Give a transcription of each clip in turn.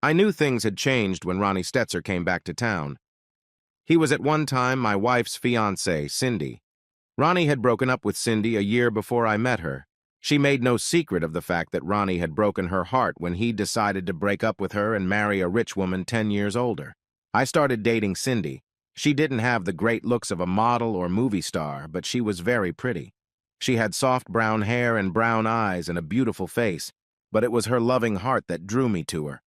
I knew things had changed when Ronnie Stetzer came back to town. He was at one time my wife's fiancée, Cindy. Ronnie had broken up with Cindy a year before I met her. She made no secret of the fact that Ronnie had broken her heart when he decided to break up with her and marry a rich woman 10 years older. I started dating Cindy. She didn't have the great looks of a model or movie star, but she was very pretty. She had soft brown hair and brown eyes and a beautiful face, but it was her loving heart that drew me to her.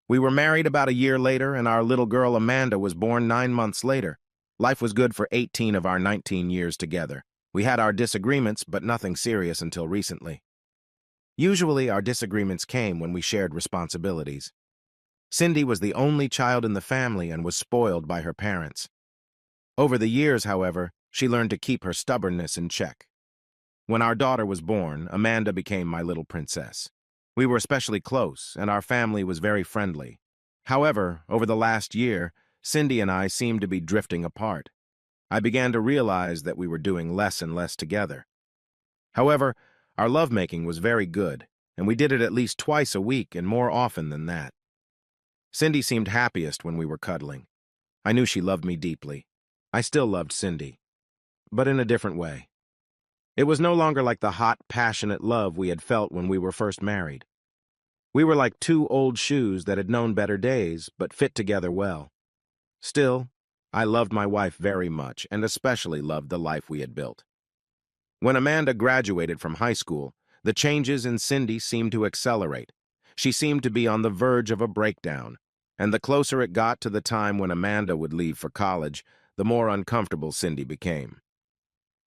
We were married about a year later, and our little girl Amanda was born 9 months later. Life was good for 18 of our 19 years together. We had our disagreements, but nothing serious until recently. Usually, our disagreements came when we shared responsibilities. Cindy was the only child in the family and was spoiled by her parents. Over the years, however, she learned to keep her stubbornness in check. When our daughter was born, Amanda became my little princess. We were especially close, and our family was very friendly. However, over the last year, Cindy and I seemed to be drifting apart. I began to realize that we were doing less and less together. However, our lovemaking was very good, and we did it at least twice a week and more often than that. Cindy seemed happiest when we were cuddling. I knew she loved me deeply. I still loved Cindy, but in a different way. It was no longer like the hot, passionate love we had felt when we were first married. We were like two old shoes that had known better days, but fit together well. Still, I loved my wife very much, and especially loved the life we had built. When Amanda graduated from high school, the changes in Cindy seemed to accelerate. She seemed to be on the verge of a breakdown, and the closer it got to the time when Amanda would leave for college, the more uncomfortable Cindy became.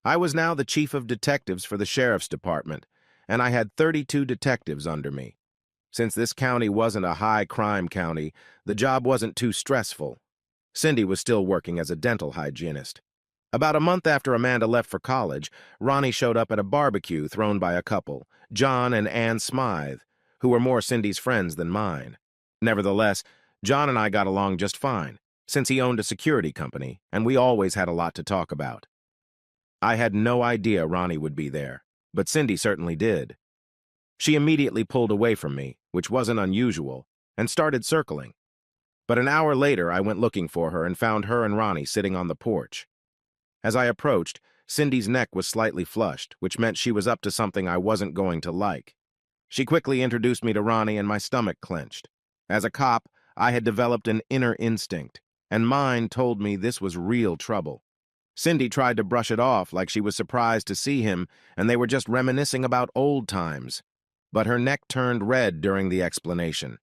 I was now the chief of detectives for the sheriff's department, and I had 32 detectives under me. Since this county wasn't a high-crime county, the job wasn't too stressful. Cindy was still working as a dental hygienist. About a month after Amanda left for college, Ronnie showed up at a barbecue thrown by a couple, John and Ann Smythe, who were more Cindy's friends than mine. Nevertheless, John and I got along just fine, since he owned a security company, and we always had a lot to talk about. I had no idea Ronnie would be there, but Cindy certainly did. She immediately pulled away from me, which wasn't unusual, and started circling. But an hour later, I went looking for her and found her and Ronnie sitting on the porch. As I approached, Cindy's neck was slightly flushed, which meant she was up to something I wasn't going to like. She quickly introduced me to Ronnie and my stomach clenched. As a cop, I had developed an inner instinct, and mine told me this was real trouble. Cindy tried to brush it off like she was surprised to see him and they were just reminiscing about old times. But her neck turned red during the explanation.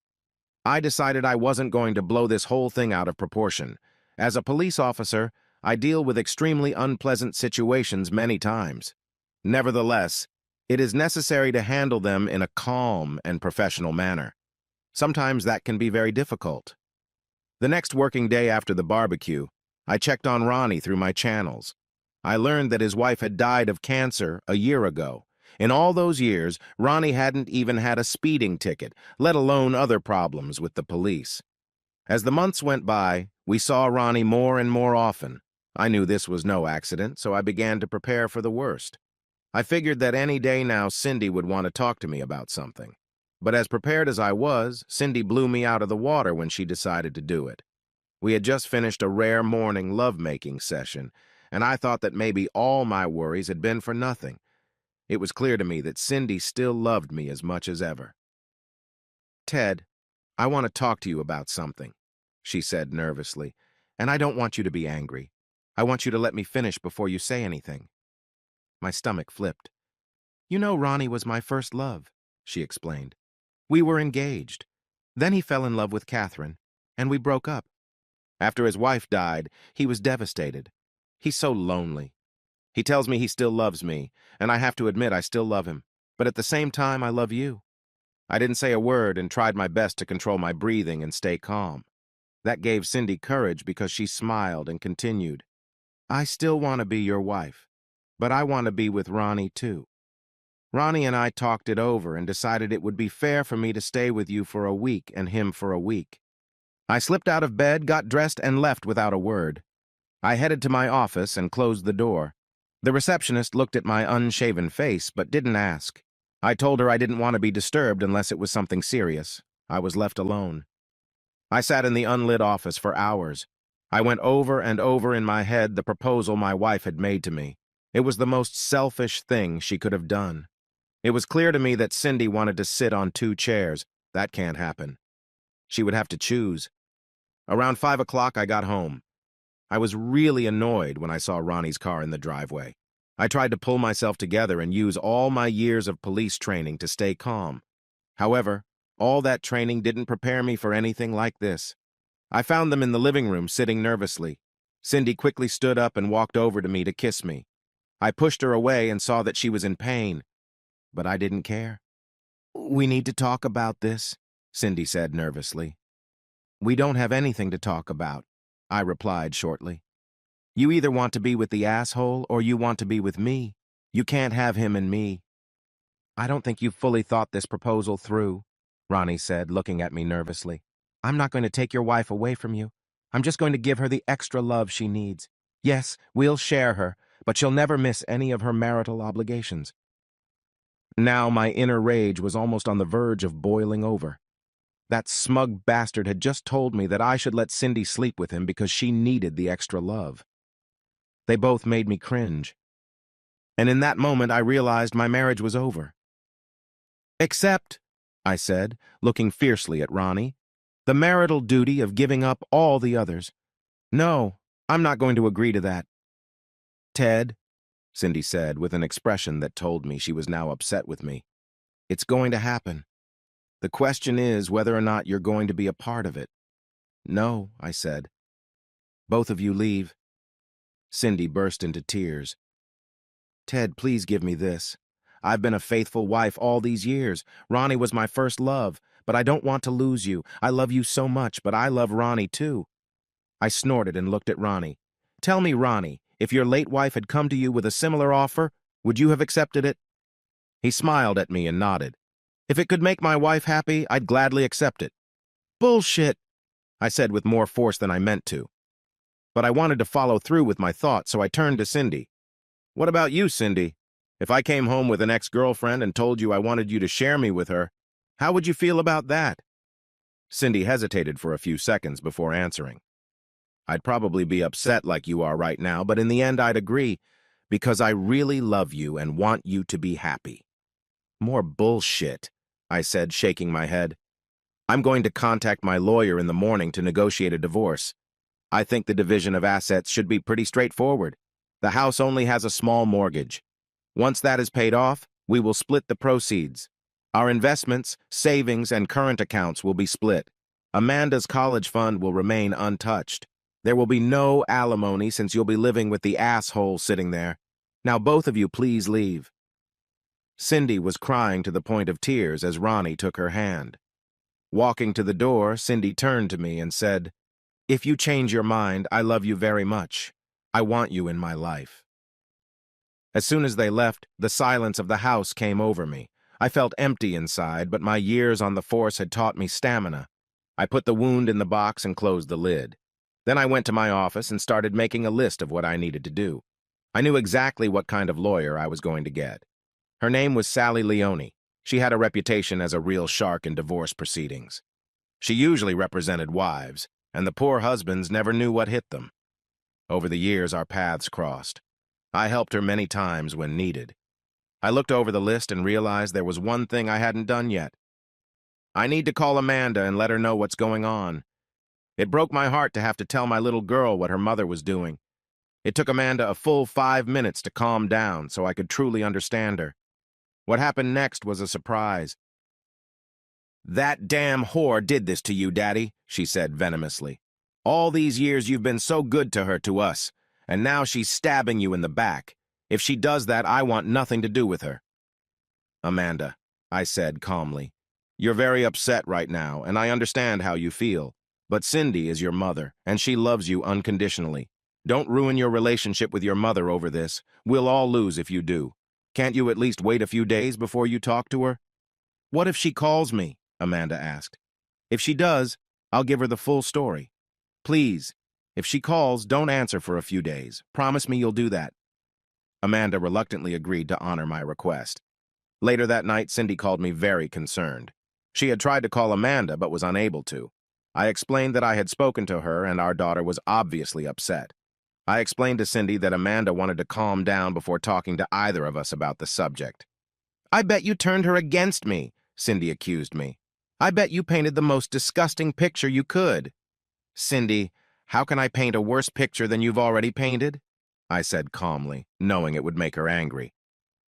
I decided I wasn't going to blow this whole thing out of proportion. As a police officer, I deal with extremely unpleasant situations many times. Nevertheless, it is necessary to handle them in a calm and professional manner. Sometimes that can be very difficult. The next working day after the barbecue, I checked on Ronnie through my channels. I learned that his wife had died of cancer a year ago. In all those years, Ronnie hadn't even had a speeding ticket, let alone other problems with the police. As the months went by, we saw Ronnie more and more often. I knew this was no accident, so I began to prepare for the worst. I figured that any day now Cindy would want to talk to me about something. But as prepared as I was, Cindy blew me out of the water when she decided to do it. We had just finished a rare morning lovemaking session, and I thought that maybe all my worries had been for nothing. It was clear to me that Cindy still loved me as much as ever. "Ted, I want to talk to you about something," she said nervously, "and I don't want you to be angry. I want you to let me finish before you say anything." My stomach flipped. "You know Ronnie was my first love," she explained. "We were engaged. Then he fell in love with Catherine, and we broke up. After his wife died, he was devastated. He's so lonely. He tells me he still loves me, and I have to admit I still love him. But at the same time, I love you." I didn't say a word and tried my best to control my breathing and stay calm. That gave Cindy courage because she smiled and continued, "I still want to be your wife, but I want to be with Ronnie too. Ronnie and I talked it over and decided it would be fair for me to stay with you for a week and him for a week." I slipped out of bed, got dressed, and left without a word. I headed to my office and closed the door. The receptionist looked at my unshaven face but didn't ask. I told her I didn't want to be disturbed unless it was something serious. I was left alone. I sat in the unlit office for hours. I went over and over in my head the proposal my wife had made to me. It was the most selfish thing she could have done. It was clear to me that Cindy wanted to sit on 2 chairs. That can't happen. She would have to choose. Around 5 o'clock, I got home. I was really annoyed when I saw Ronnie's car in the driveway. I tried to pull myself together and use all my years of police training to stay calm. However, all that training didn't prepare me for anything like this. I found them in the living room, sitting nervously. Cindy quickly stood up and walked over to me to kiss me. I pushed her away and saw that she was in pain, but I didn't care. "We need to talk about this," Cindy said nervously. "We don't have anything to talk about," I replied shortly. "You either want to be with the asshole or you want to be with me. You can't have him and me." "I don't think you've fully thought this proposal through," Ronnie said, looking at me nervously. "I'm not going to take your wife away from you. I'm just going to give her the extra love she needs. Yes, we'll share her, but she'll never miss any of her marital obligations." Now my inner rage was almost on the verge of boiling over. That smug bastard had just told me that I should let Cindy sleep with him because she needed the extra love. They both made me cringe. And in that moment, I realized my marriage was over. "Except," I said, looking fiercely at Ronnie, "the marital duty of giving up all the others. No, I'm not going to agree to that." "Ted," Cindy said with an expression that told me she was now upset with me, "it's going to happen. The question is whether or not you're going to be a part of it." "No," I said. "Both of you leave." Cindy burst into tears. "Ted, please give me this. I've been a faithful wife all these years. Ronnie was my first love, but I don't want to lose you. I love you so much, but I love Ronnie too." I snorted and looked at Ronnie. "Tell me, Ronnie, if your late wife had come to you with a similar offer, would you have accepted it?" He smiled at me and nodded. "If it could make my wife happy, I'd gladly accept it." "Bullshit," I said with more force than I meant to. But I wanted to follow through with my thought, so I turned to Cindy. "What about you, Cindy? If I came home with an ex-girlfriend and told you I wanted you to share me with her, how would you feel about that?" Cindy hesitated for a few seconds before answering. "I'd probably be upset like you are right now, but in the end I'd agree, because I really love you and want you to be happy." "More bullshit," I said, shaking my head. "I'm going to contact my lawyer in the morning to negotiate a divorce. I think the division of assets should be pretty straightforward. The house only has a small mortgage. Once that is paid off, we will split the proceeds. Our investments, savings, and current accounts will be split. Amanda's college fund will remain untouched. There will be no alimony since you'll be living with the asshole sitting there. Now both of you please leave." Cindy was crying to the point of tears as Ronnie took her hand. Walking to the door, Cindy turned to me and said, "If you change your mind, I love you very much. I want you in my life." As soon as they left, the silence of the house came over me. I felt empty inside, but my years on the force had taught me stamina. I put the wound in the box and closed the lid. Then I went to my office and started making a list of what I needed to do. I knew exactly what kind of lawyer I was going to get. Her name was Sally Leone. She had a reputation as a real shark in divorce proceedings. She usually represented wives, and the poor husbands never knew what hit them. Over the years, our paths crossed. I helped her many times when needed. I looked over the list and realized there was one thing I hadn't done yet. I need to call Amanda and let her know what's going on. It broke my heart to have to tell my little girl what her mother was doing. It took Amanda a full 5 minutes to calm down so I could truly understand her. What happened next was a surprise. "That damn whore did this to you, Daddy," she said venomously. "All these years you've been so good to her, to us, and now she's stabbing you in the back. If she does that, I want nothing to do with her." "Amanda," I said calmly, "you're very upset right now, and I understand how you feel. But Cindy is your mother, and she loves you unconditionally. Don't ruin your relationship with your mother over this. We'll all lose if you do. Can't you at least wait a few days before you talk to her?" "What if she calls me?" Amanda asked. "If she does, I'll give her the full story. Please, if she calls, don't answer for a few days. Promise me you'll do that." Amanda reluctantly agreed to honor my request. Later that night, Cindy called me very concerned. She had tried to call Amanda but was unable to. I explained that I had spoken to her and our daughter was obviously upset. I explained to Cindy that Amanda wanted to calm down before talking to either of us about the subject. "I bet you turned her against me," Cindy accused me. "I bet you painted the most disgusting picture you could." "Cindy, how can I paint a worse picture than you've already painted?" I said calmly, knowing it would make her angry.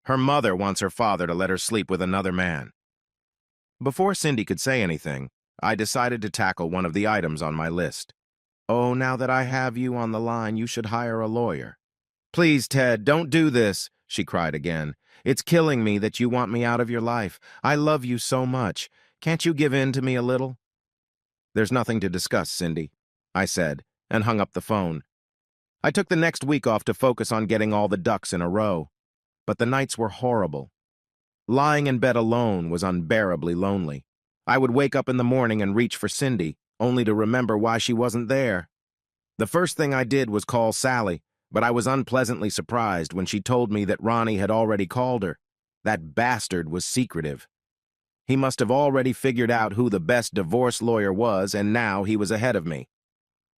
"Her mother wants her father to let her sleep with another man." Before Cindy could say anything, I decided to tackle one of the items on my list. "Oh, now that I have you on the line, you should hire a lawyer." "Please, Ted, don't do this," she cried again. "It's killing me that you want me out of your life. I love you so much. Can't you give in to me a little?" "There's nothing to discuss, Cindy," I said, and hung up the phone. I took the next week off to focus on getting all the ducks in a row. But the nights were horrible. Lying in bed alone was unbearably lonely. I would wake up in the morning and reach for Cindy, only to remember why she wasn't there. The first thing I did was call Sally, but I was unpleasantly surprised when she told me that Ronnie had already called her. That bastard was secretive. He must have already figured out who the best divorce lawyer was, and now he was ahead of me.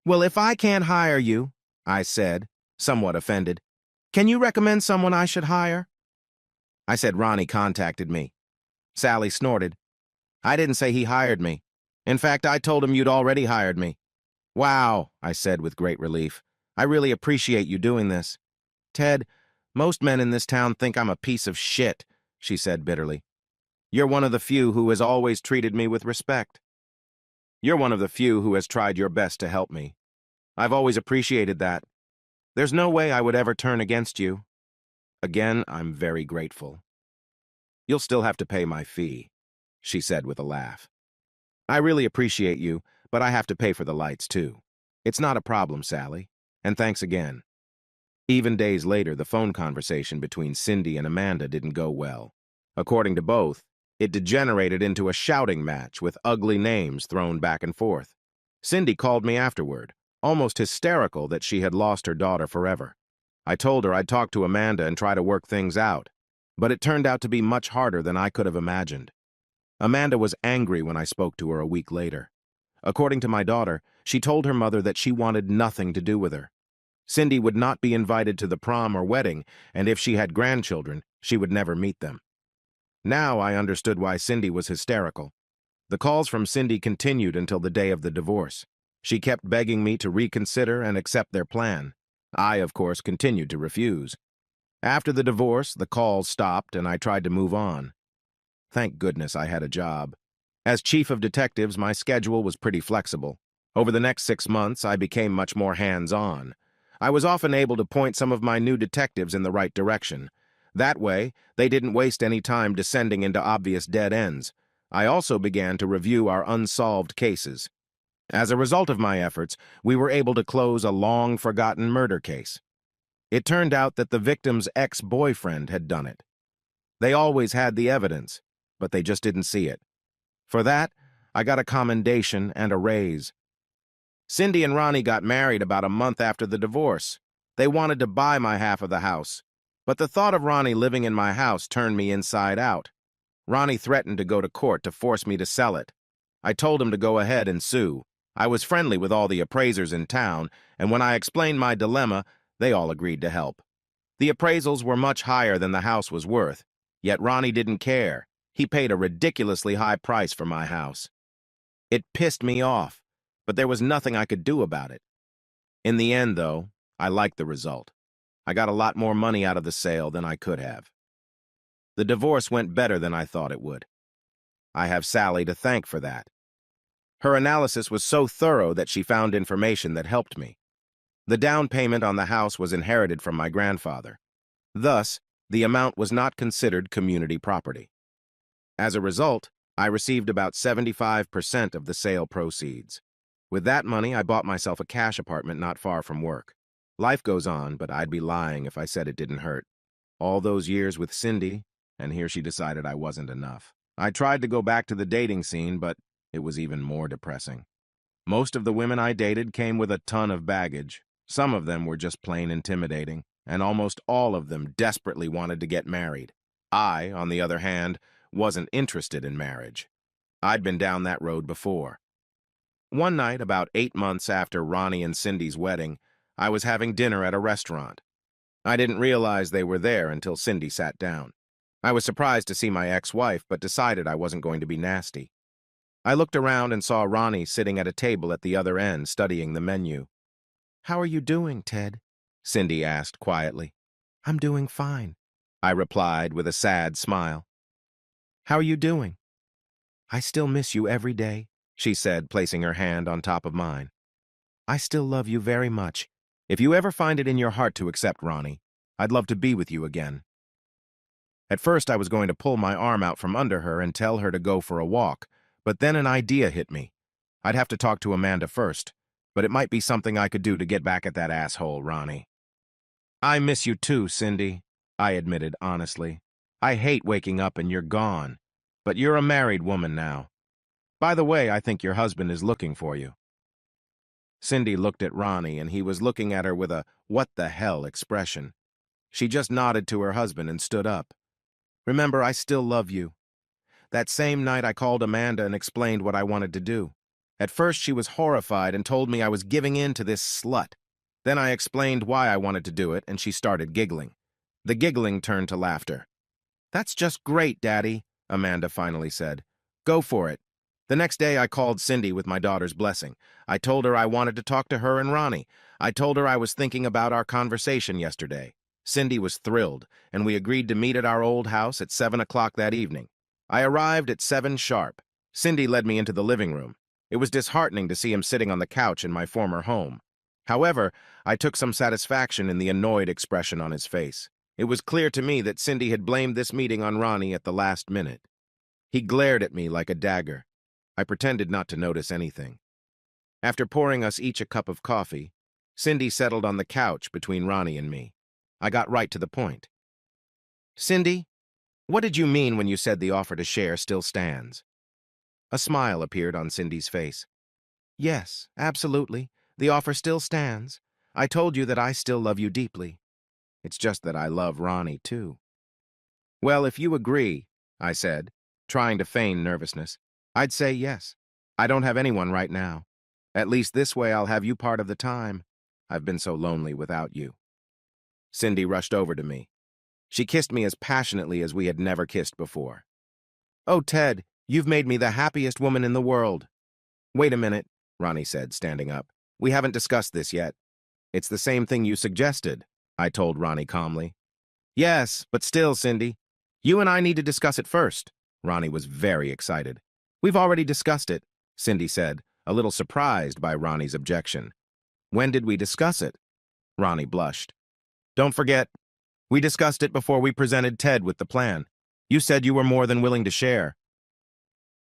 "Well, if I can't hire you," I said, somewhat offended, "can you recommend someone I should hire?" I said Ronnie contacted me. Sally snorted. "I didn't say he hired me. In fact, I told him you'd already hired me." "Wow," I said with great relief. "I really appreciate you doing this." "Ted, most men in this town think I'm a piece of shit," she said bitterly. "You're one of the few who has always treated me with respect. You're one of the few who has tried your best to help me. I've always appreciated that. There's no way I would ever turn against you. Again, I'm very grateful. You'll still have to pay my fee," she said with a laugh. "I really appreciate you, but I have to pay for the lights, too." "It's not a problem, Sally. And thanks again." Even days later, the phone conversation between Cindy and Amanda didn't go well. According to both, it degenerated into a shouting match with ugly names thrown back and forth. Cindy called me afterward, almost hysterical that she had lost her daughter forever. I told her I'd talk to Amanda and try to work things out, but it turned out to be much harder than I could have imagined. Amanda was angry when I spoke to her a week later. According to my daughter, she told her mother that she wanted nothing to do with her. Cindy would not be invited to the prom or wedding, and if she had grandchildren, she would never meet them. Now I understood why Cindy was hysterical. The calls from Cindy continued until the day of the divorce. She kept begging me to reconsider and accept their plan. I, of course, continued to refuse. After the divorce, the calls stopped and I tried to move on. Thank goodness I had a job. As chief of detectives, my schedule was pretty flexible. Over the next 6 months, I became much more hands-on. I was often able to point some of my new detectives in the right direction. That way, they didn't waste any time descending into obvious dead ends. I also began to review our unsolved cases. As a result of my efforts, we were able to close a long-forgotten murder case. It turned out that the victim's ex-boyfriend had done it. They always had the evidence, but they just didn't see it. For that, I got a commendation and a raise. Cindy and Ronnie got married about a month after the divorce. They wanted to buy my half of the house, but the thought of Ronnie living in my house turned me inside out. Ronnie threatened to go to court to force me to sell it. I told him to go ahead and sue. I was friendly with all the appraisers in town, and when I explained my dilemma, they all agreed to help. The appraisals were much higher than the house was worth, yet Ronnie didn't care. He paid a ridiculously high price for my house. It pissed me off, but there was nothing I could do about it. In the end, though, I liked the result. I got a lot more money out of the sale than I could have. The divorce went better than I thought it would. I have Sally to thank for that. Her analysis was so thorough that she found information that helped me. The down payment on the house was inherited from my grandfather. Thus, the amount was not considered community property. As a result, I received about 75% of the sale proceeds. With that money, I bought myself a cash apartment not far from work. Life goes on, but I'd be lying if I said it didn't hurt. All those years with Cindy, and here she decided I wasn't enough. I tried to go back to the dating scene, but it was even more depressing. Most of the women I dated came with a ton of baggage. Some of them were just plain intimidating, and almost all of them desperately wanted to get married. I, on the other hand, wasn't interested in marriage. I'd been down that road before. One night, about 8 months after Ronnie and Cindy's wedding, I was having dinner at a restaurant. I didn't realize they were there until Cindy sat down. I was surprised to see my ex-wife, but decided I wasn't going to be nasty. I looked around and saw Ronnie sitting at a table at the other end, studying the menu. "How are you doing, Ted?" Cindy asked quietly. "I'm doing fine," I replied with a sad smile. "How are you doing?" "I still miss you every day," she said, placing her hand on top of mine. "I still love you very much. If you ever find it in your heart to accept Ronnie, I'd love to be with you again." At first, I was going to pull my arm out from under her and tell her to go for a walk, but then an idea hit me. I'd have to talk to Amanda first, but it might be something I could do to get back at that asshole, Ronnie. "I miss you too, Cindy," I admitted honestly. "I hate waking up and you're gone. But you're a married woman now. By the way, I think your husband is looking for you." Cindy looked at Ronnie, and he was looking at her with a "what the hell" expression. She just nodded to her husband and stood up. "Remember, I still love you." That same night, I called Amanda and explained what I wanted to do. At first, she was horrified and told me I was giving in to this slut. Then I explained why I wanted to do it, and she started giggling. The giggling turned to laughter. "That's just great, Daddy," Amanda finally said. "Go for it." The next day, I called Cindy with my daughter's blessing. I told her I wanted to talk to her and Ronnie. I told her I was thinking about our conversation yesterday. Cindy was thrilled, and we agreed to meet at our old house at 7 o'clock that evening. I arrived at 7 sharp. Cindy led me into the living room. It was disheartening to see him sitting on the couch in my former home. However, I took some satisfaction in the annoyed expression on his face. It was clear to me that Cindy had blamed this meeting on Ronnie at the last minute. He glared at me like a dagger. I pretended not to notice anything. After pouring us each a cup of coffee, Cindy settled on the couch between Ronnie and me. I got right to the point. "Cindy, what did you mean when you said the offer to share still stands?" A smile appeared on Cindy's face. "Yes, absolutely. The offer still stands. I told you that I still love you deeply. It's just that I love Ronnie, too." "Well, if you agree," I said, trying to feign nervousness, "I'd say yes. I don't have anyone right now. At least this way I'll have you part of the time. I've been so lonely without you." Cindy rushed over to me. She kissed me as passionately as we had never kissed before. "Oh, Ted, you've made me the happiest woman in the world." "Wait a minute," Ronnie said, standing up. "We haven't discussed this yet." "It's the same thing you suggested," I told Ronnie calmly. "Yes, but still, Cindy. You and I need to discuss it first." Ronnie was very excited. "We've already discussed it," Cindy said, a little surprised by Ronnie's objection. "When did we discuss it?" Ronnie blushed. "Don't forget, we discussed it before we presented Ted with the plan. You said you were more than willing to share."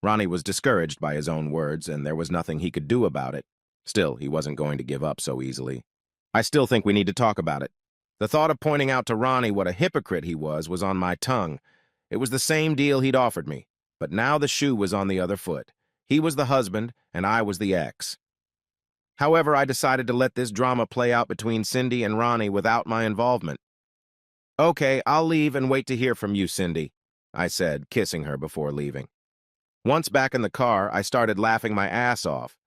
Ronnie was discouraged by his own words, and there was nothing he could do about it. Still, he wasn't going to give up so easily. "I still think we need to talk about it." The thought of pointing out to Ronnie what a hypocrite he was on my tongue. It was the same deal he'd offered me, but now the shoe was on the other foot. He was the husband, and I was the ex. However, I decided to let this drama play out between Cindy and Ronnie without my involvement. "Okay, I'll leave and wait to hear from you, Cindy," I said, kissing her before leaving. Once back in the car, I started laughing my ass off.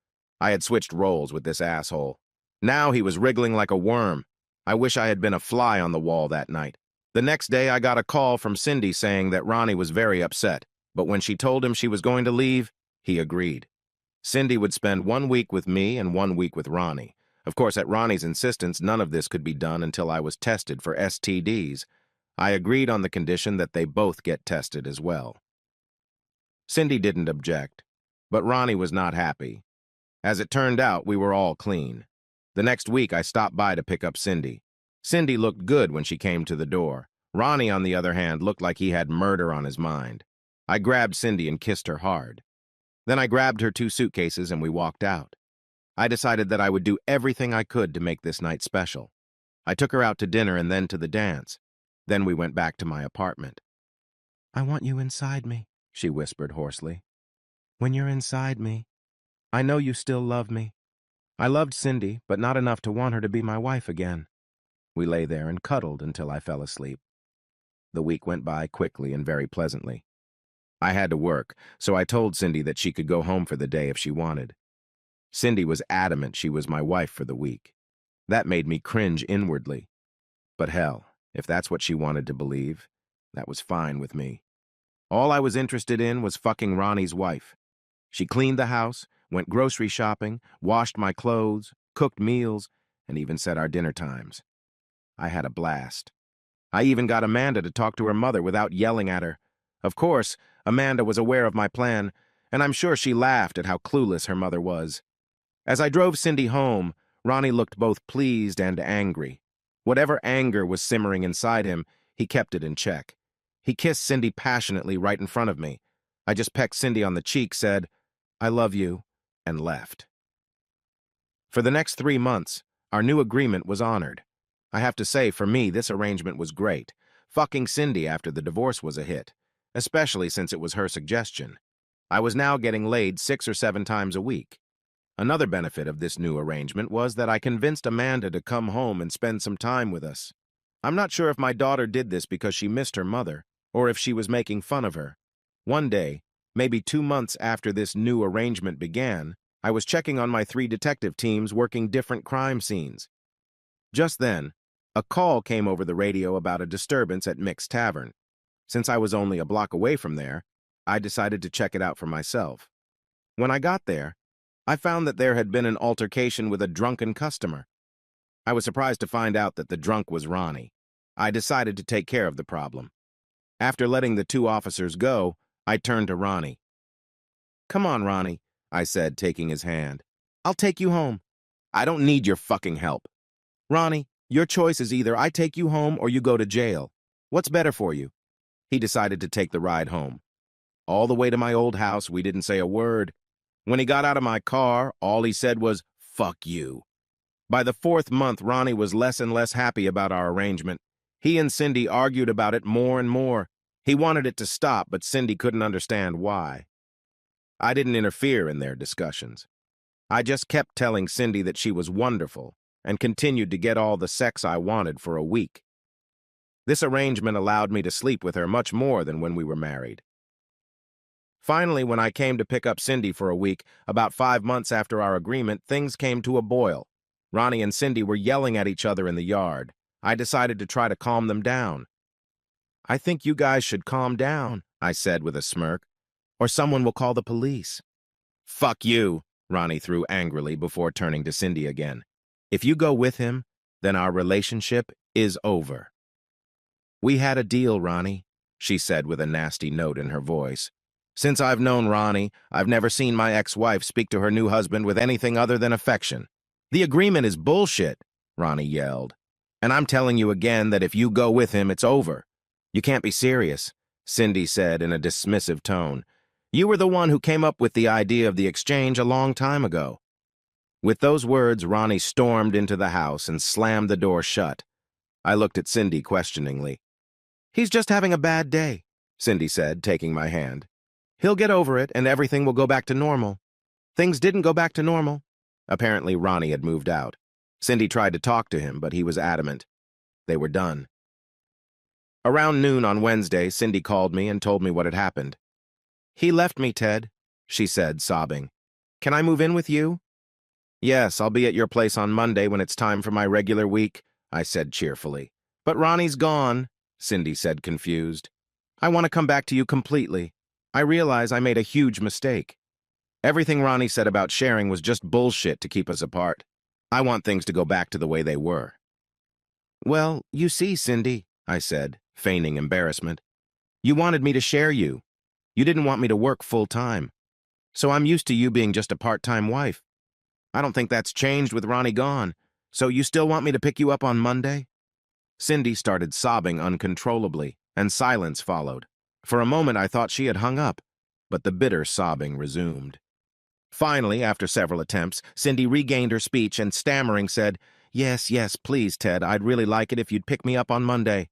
I had switched roles with this asshole. Now he was wriggling like a worm. I wish I had been a fly on the wall that night. The next day, I got a call from Cindy saying that Ronnie was very upset, but when she told him she was going to leave, he agreed. Cindy would spend 1 week with me and 1 week with Ronnie. Of course, at Ronnie's insistence, none of this could be done until I was tested for STDs. I agreed on the condition that they both get tested as well. Cindy didn't object, but Ronnie was not happy. As it turned out, we were all clean. The next week, I stopped by to pick up Cindy. Cindy looked good when she came to the door. Ronnie, on the other hand, looked like he had murder on his mind. I grabbed Cindy and kissed her hard. Then I grabbed her 2 suitcases and we walked out. I decided that I would do everything I could to make this night special. I took her out to dinner and then to the dance. Then we went back to my apartment. "I want you inside me," she whispered hoarsely. "When you're inside me, I know you still love me." I loved Cindy, but not enough to want her to be my wife again. We lay there and cuddled until I fell asleep. The week went by quickly and very pleasantly. I had to work, so I told Cindy that she could go home for the day if she wanted. Cindy was adamant she was my wife for the week. That made me cringe inwardly. But hell, if that's what she wanted to believe, that was fine with me. All I was interested in was fucking Ronnie's wife. She cleaned the house, went grocery shopping, washed my clothes, cooked meals, and even set our dinner times. I had a blast. I even got Amanda to talk to her mother without yelling at her. Of course, Amanda was aware of my plan, and I'm sure she laughed at how clueless her mother was. As I drove Cindy home, Ronnie looked both pleased and angry. Whatever anger was simmering inside him, he kept it in check. He kissed Cindy passionately right in front of me. I just pecked Cindy on the cheek, said, "I love you," and left. For the next 3 months, our new agreement was honored. I have to say, for me, this arrangement was great. Fucking Cindy after the divorce was a hit, especially since it was her suggestion. I was now getting laid 6 or 7 times a week. Another benefit of this new arrangement was that I convinced Amanda to come home and spend some time with us. I'm not sure if my daughter did this because she missed her mother, or if she was making fun of her. One day, maybe 2 months after this new arrangement began, I was checking on my 3 detective teams working different crime scenes. Just then, a call came over the radio about a disturbance at Mick's Tavern. Since I was only a block away from there, I decided to check it out for myself. When I got there, I found that there had been an altercation with a drunken customer. I was surprised to find out that the drunk was Ronnie. I decided to take care of the problem. After letting the 2 officers go, I turned to Ronnie. "Come on, Ronnie," I said, taking his hand. "I'll take you home." "I don't need your fucking help." "Ronnie, your choice is either I take you home or you go to jail. What's better for you?" He decided to take the ride home. All the way to my old house, we didn't say a word. When he got out of my car, all he said was, "Fuck you." By the 4th month, Ronnie was less and less happy about our arrangement. He and Cindy argued about it more and more. He wanted it to stop, but Cindy couldn't understand why. I didn't interfere in their discussions. I just kept telling Cindy that she was wonderful and continued to get all the sex I wanted for a week. This arrangement allowed me to sleep with her much more than when we were married. Finally, when I came to pick up Cindy for a week, about 5 months after our agreement, things came to a boil. Ronnie and Cindy were yelling at each other in the yard. I decided to try to calm them down. "I think you guys should calm down," I said with a smirk, "or someone will call the police." "Fuck you," Ronnie threw angrily before turning to Cindy again. "If you go with him, then our relationship is over." "We had a deal, Ronnie," she said with a nasty note in her voice. "Since I've known Ronnie, I've never seen my ex-wife speak to her new husband with anything other than affection." "The agreement is bullshit," Ronnie yelled. "And I'm telling you again that if you go with him, it's over." "You can't be serious," Cindy said in a dismissive tone. "You were the one who came up with the idea of the exchange a long time ago." With those words, Ronnie stormed into the house and slammed the door shut. I looked at Cindy questioningly. "He's just having a bad day," Cindy said, taking my hand. "He'll get over it and everything will go back to normal." Things didn't go back to normal. Apparently, Ronnie had moved out. Cindy tried to talk to him, but he was adamant. They were done. Around noon on Wednesday, Cindy called me and told me what had happened. "He left me, Ted," she said, sobbing. "Can I move in with you?" "Yes, I'll be at your place on Monday when it's time for my regular week," I said cheerfully. "But Ronnie's gone," Cindy said, confused. "I want to come back to you completely. I realize I made a huge mistake. Everything Ronnie said about sharing was just bullshit to keep us apart. I want things to go back to the way they were." "Well, you see, Cindy," I said, feigning embarrassment. "You wanted me to share you. You didn't want me to work full-time. So I'm used to you being just a part-time wife. I don't think that's changed with Ronnie gone. So you still want me to pick you up on Monday?" Cindy started sobbing uncontrollably, and silence followed. For a moment, I thought she had hung up, but the bitter sobbing resumed. Finally, after several attempts, Cindy regained her speech and stammering said, "Yes, yes, please, Ted, I'd really like it if you'd pick me up on Monday."